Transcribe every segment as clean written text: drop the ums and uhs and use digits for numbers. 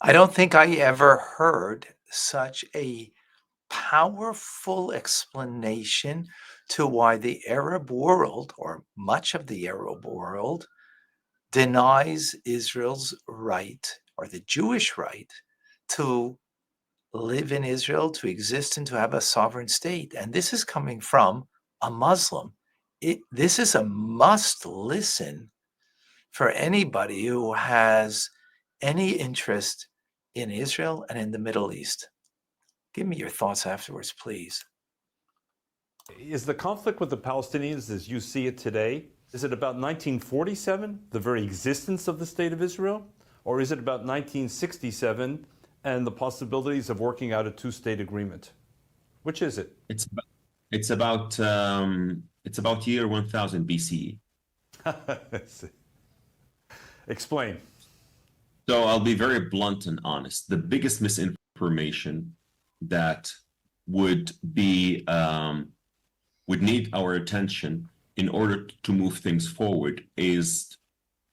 I don't think I ever heard such a powerful explanation to why the Arab world, or much of the Arab world, denies Israel's right, or the Jewish right, to live in Israel, to exist, and to have a sovereign state. And this is coming from a Muslim. This is a must listen for anybody who has any interest in Israel and in the Middle East. Give me your thoughts afterwards, please. Is the conflict with the Palestinians, as you see it today, is it about 1947, the very existence of the State of Israel? Or is it about 1967 and the possibilities of working out a two-state agreement? Which is it? It's about year 1000 BCE. Explain. So I'll be very blunt and honest. The biggest misinformation that would be would need our attention in order to move things forward is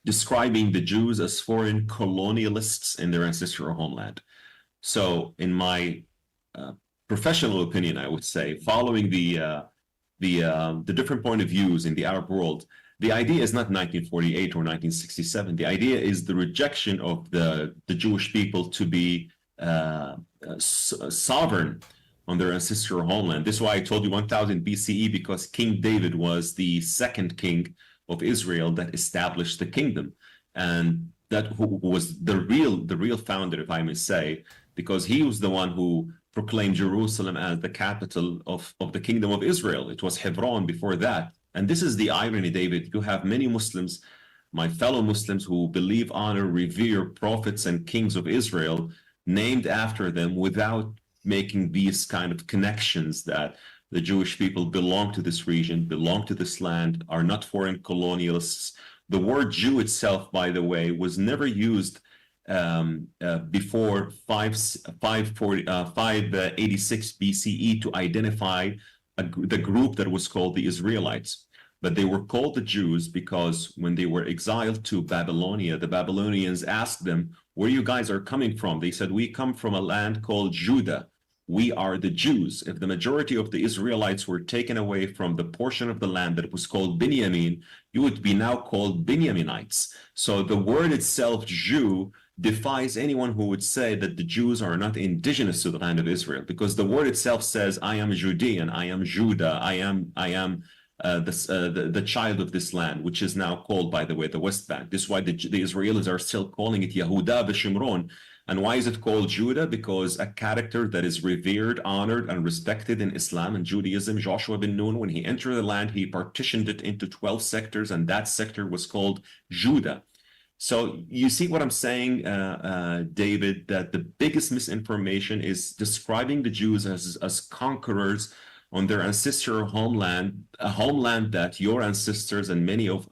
describing the Jews as foreign colonialists in their ancestral homeland. So, in my professional opinion, I would say, following the different point of views in the Arab world, the idea is not 1948 or 1967. The idea is the rejection of the Jewish people to be sovereign on their ancestral homeland. This is why I told you 1000 BCE, because King David was the second king of Israel that established the kingdom, and that who was the real founder, if I may say, because he was the one who proclaimed Jerusalem as the capital of the kingdom of Israel. It was Hebron before that. And this is the irony, David. You have many Muslims, my fellow Muslims, who believe, honor, revere prophets and kings of Israel named after them without making these kind of connections that the Jewish people belong to this region, belong to this land, are not foreign colonialists. The word Jew itself, by the way, was never used before 586 BCE to identify the group that was called the Israelites. But they were called the Jews because when they were exiled to Babylonia, the Babylonians asked them, where you guys are coming from? They said, we come from a land called Judah. We are the Jews. If the majority of the Israelites were taken away from the portion of the land that was called Binyamin, you would be now called Binyaminites. So the word itself, Jew, defies anyone who would say that the Jews are not indigenous to the land of Israel, because the word itself says, I am Judean, I am Judah, I am the child of this land, which is now called, by the way, the West Bank. This is why the Israelis are still calling it Yehuda v'Shimron. And why is it called Judah? Because a character that is revered, honored, and respected in Islam and Judaism, Joshua bin Nun, when he entered the land, he partitioned it into 12 sectors, and that sector was called Judah. So you see what I'm saying, David, that the biggest misinformation is describing the Jews as conquerors on their ancestral homeland, a homeland that your ancestors and many of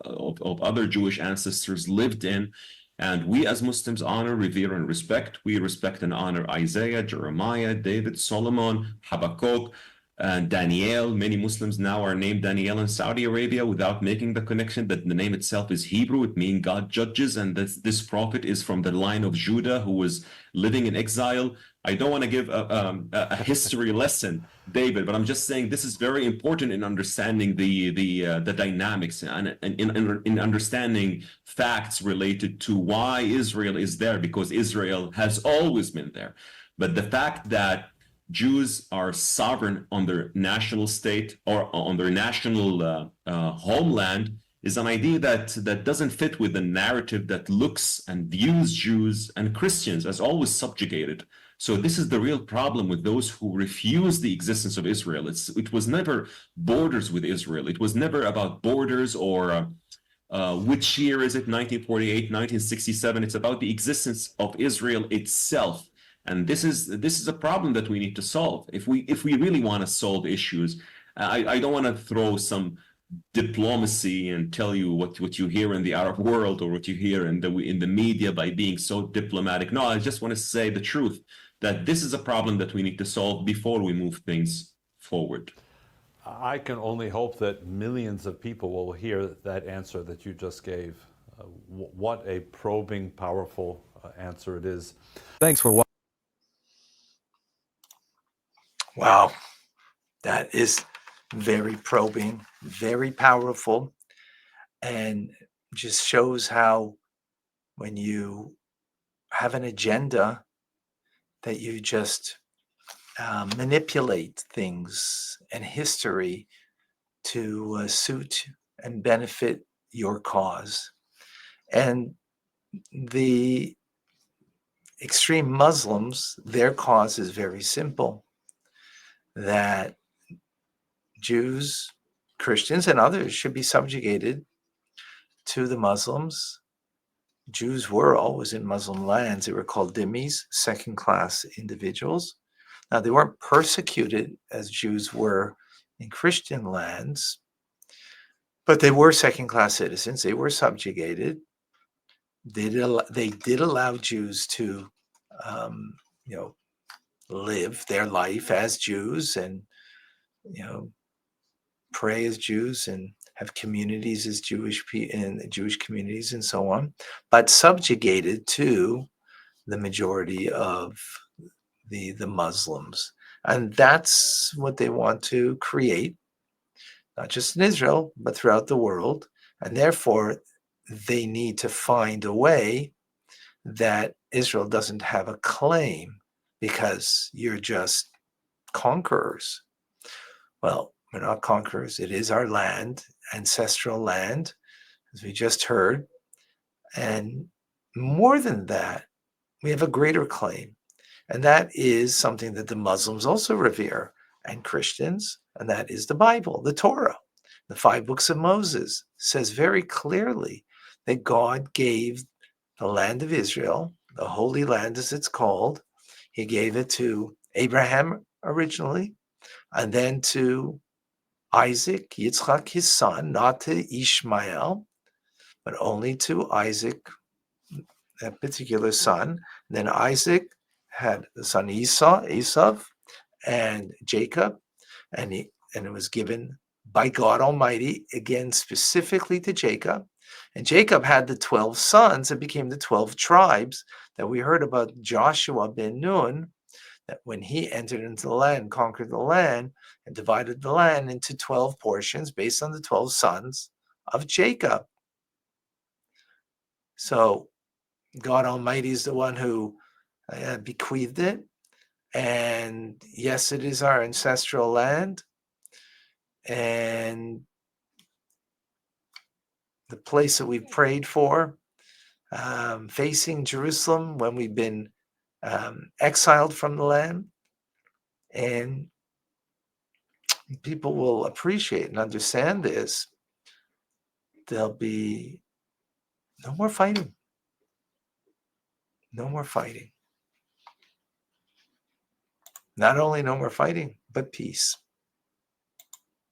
other Jewish ancestors lived in. And we as Muslims honor, revere, and respect. We respect and honor Isaiah, Jeremiah, David, Solomon, Habakkuk, and Daniel. Many Muslims now are named Daniel in Saudi Arabia without making the connection that the name itself is Hebrew. It means God judges, and this prophet is from the line of Judah, who was living in exile. I don't want to give a history lesson, David, but I'm just saying this is very important in understanding the dynamics and in understanding facts related to why Israel is there, because Israel has always been there. But the fact that Jews are sovereign on their national state or on their national homeland is an idea that doesn't fit with the narrative that looks and views Jews and Christians as always subjugated. So this is the real problem with those who refuse the existence of Israel. It was never borders with Israel. It was never about borders or which year is it, 1948, 1967. It's about the existence of Israel itself. And this is a problem that we need to solve. If we really want to solve issues, I don't want to throw some diplomacy and tell you what you hear in the Arab world or what you hear in the media by being so diplomatic. No, I just want to say the truth, that this is a problem that we need to solve before we move things forward. I can only hope that millions of people will hear that answer that you just gave. What a probing, powerful answer it is. Thanks for watching. Wow, that is very probing, very powerful, and just shows how when you have an agenda that you just manipulate things and history to suit and benefit your cause. And the extreme Muslims, their cause is very simple, that Jews, Christians, and others should be subjugated to the Muslims. Jews were always in Muslim lands. They were called dhimmis, second-class individuals. Now, they weren't persecuted as Jews were in Christian lands, but they were second-class citizens. They were subjugated. They did allow Jews to, live their life as Jews and, pray as Jews and have communities as Jewish communities and so on, but subjugated to the majority of the Muslims. And that's what they want to create, not just in Israel, but throughout the world. And therefore, they need to find a way that Israel doesn't have a claim because you're just conquerors. Well, we're not conquerors. It is our land, ancestral land, as we just heard. And more than that, we have a greater claim. And that is something that the Muslims also revere, and Christians, and that is the Bible, the Torah. The 5 books of Moses says very clearly that God gave the land of Israel, the Holy Land as it's called. He gave it to Abraham originally, and then to Isaac, Yitzchak, his son, not to Ishmael, but only to Isaac, that particular son. And then Isaac had the son Esau, and Jacob, and it was given by God Almighty, again, specifically to Jacob. And Jacob had the 12 sons that became the 12 tribes that we heard about Joshua ben Nun, that when he entered into the land, conquered the land, and divided the land into 12 portions based on the 12 sons of Jacob. So God Almighty is the one who bequeathed it. And yes, it is our ancestral land. And the place that we've prayed for, facing Jerusalem when we've been exiled from the land. And people will appreciate and understand this. There'll be no more fighting. No more fighting. Not only no more fighting, but peace.